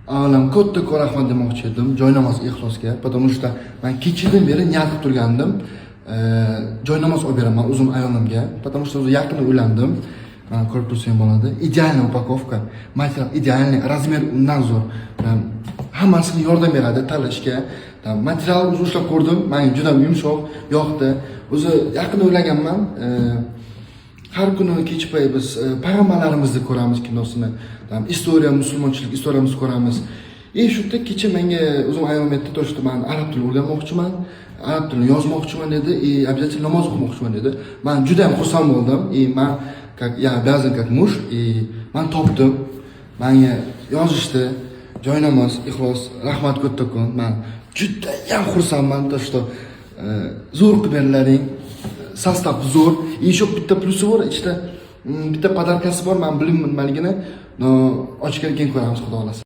Avvalam katta rahmat demoqchi edim joynamoz ixlosga, потому что men kechadan beri niyat qilib turgandim. Joynamoz olib beraman o'zim ayolimga, потому что o'zi yaqin uylandim. Mana ko'rib tursangiz bo'ladi. Idealniy upakovka, material idealniy, razmer undan zo'r. Hammasini yordam beradi tanlashga. Material o'zi ushlab ko'rdim, menga juda yumshoq, yoqdi. O'zi yaqin o'ylaganman. Har kuni kech payt biz payg'ambarlarimizni ko'ramiz kinosini. Istoriya, musulmonchilik istoriyamizni ko'ramiz. Shu yerda kecha menga o'zim ayolim aytdi, "Toshda men arab tilini o'rganmoqchiman, arab tilini yozmoqchiman" dedi, "Обязательно namoz o'qimoqchiman" dedi. Men juda ham xursand bo'ldim. Men я обязан как муж, men topdim. Menga yozishdi, joynamoz, ixlos, rahmat kattakon. Men juda ham xursandman, Toshda zo'r qilib berlaring. Sostav zo'r. Еще bitta plusi bor, ichida bitta podarkasi bor, men bilmayman nimaligini. Ochgan keyin ko'ramiz, xudo xolasa.